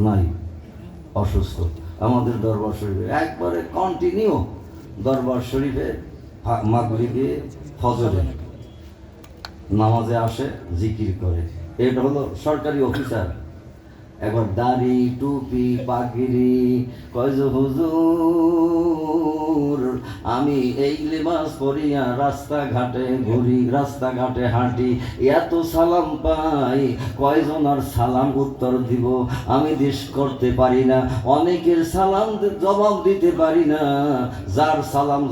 নাই, অসুস্থ। আমাদের দরবার শরীফে একবারে কন্টিনিউ দরবার শরীফে মাগরিবে ফজরে নামাজে আসে, জিকির করে। এটা হলো সরকারি অফিসার, একবার দাড়ি টুপি পাগড়ি, কয় যে হুজুর আমি এই লেবাস পরিয়া রাস্তাঘাটে ঘুরি, রাস্তাঘাটে হাঁটি, এত সালাম পাই, কয়জন আর সালাম উত্তর দিব আমি দিস করতে পারি না, অনেকের সালাম জবাব দিতে পারি না, যার সালাম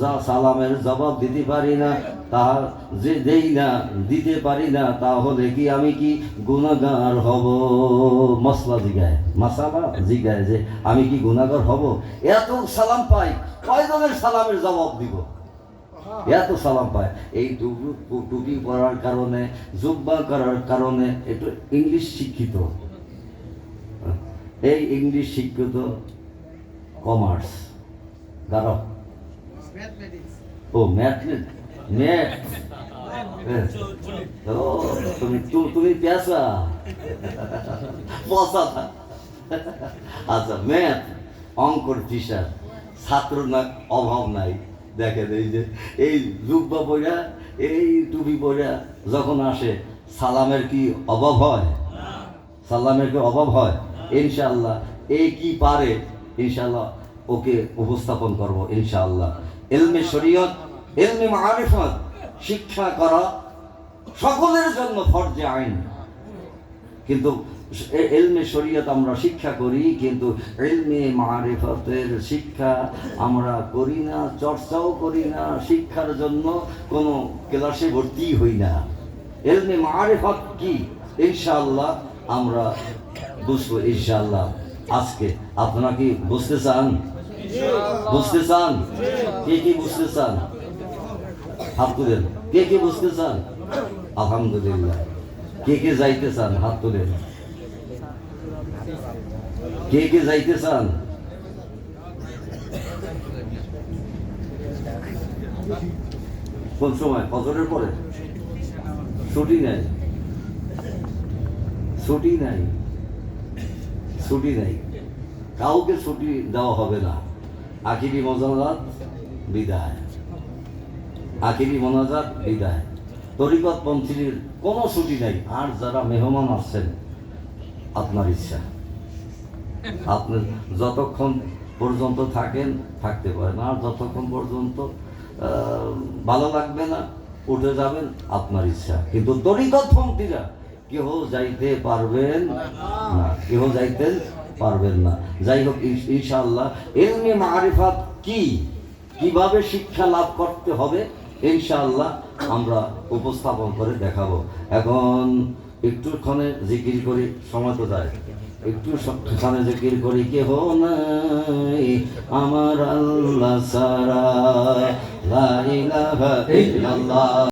যা সালামের জবাব দিতে পারি না, তা যে দেই না দিতে পারি না, তাহলে কি আমি কি গুনাহগার হব? মশলা জিগায়, মাসালা জিগায় যে আমি কি গুনাহগার হব? এত সালাম পাই, কয়জনের সালামের জবাব দিব? এত সালাম পায়। এই টুপি পরার কারণে, জুব্বা করার কারণে একটু ইংলিশ শিক্ষিত, এই ইংলিশ শিক্ষিত কমার্স দাঁড়াও, ও ম্যাথ তুমি পেশা আচ্ছা, ম্যাথ অঙ্কর টিচার, ছাত্র না অভাব নাই। দেখেন এই যে এই জুব্বা পয়রা, এই টুপি পয়রা যখন আসে, সালামের কি অভাব হয়? সালামের কি অভাব হয়? ইনশাআল্লাহ এই কি পারে, ইনশাআল্লাহ ওকে উপস্থাপন করব ইনশাআল্লাহ। ইলমে শরীয়ত, ইলমে মারিফত শিক্ষা করা সকলের জন্য ফরজে আইন, কিন্তু ইলমে শরীয়ত আমরা শিক্ষা করি, কিন্তু ইলমে মারিফতের শিক্ষা আমরা করি না, চর্চাও করি না, শিক্ষার জন্য কোনো ক্লাসে ভর্তি হই না। ইলমে মারিফত কি ইনশাআল্লাহ আমরা বুঝবো ইনশাআল্লাহ। আজকে আপনারা কি বুঝতে চান? বুঝতে চান? কে কি বুঝতে চান? হাত তুলেন। কে কে বুঝতে চান? আলহামদুলিল্লাহ। কে কে যাইতে চান? হাত তুলেন। কে কে যাইতে চান? কোন সময়? ফজরের পরে? ছুটি নাই, ছুটি নাই, ছুটি নাই, কাউকে ছুটি দেওয়া হবে না। আখিরি মোনাজাত বিদায়, আখিরি মোনাজাত বিদায়। তরিকত পন্থীর কোনো ছুটি নাই। আর যারা মেহমান আসছেন, আপনার ইচ্ছা, আপনি যতক্ষণ পর্যন্ত থাকেন থাকতে পারেন, আর যতক্ষণ পর্যন্ত ভালো লাগবে না উঠে যাবেন, আপনার ইচ্ছা। কিন্তু তরিকত পন্থীরা কেহ যাইতে পারবেন না, কেহ যাইতে পারবেন না। যাই হোক, ইনশাআল্লাহ ইলমে মারিফাত কি, কিভাবে শিক্ষা লাভ করতে হবে, ইনশাআল্লাহ আমরা উপস্থাপন করে দেখাবো। এখন একটুখানে জিকির করি, সময় তো যায়, একটু সবখানে জিকির করি। কেহ নাই আমার আল্লাহ ছাড়া, লা ইলাহা ইল্লাল্লাহ।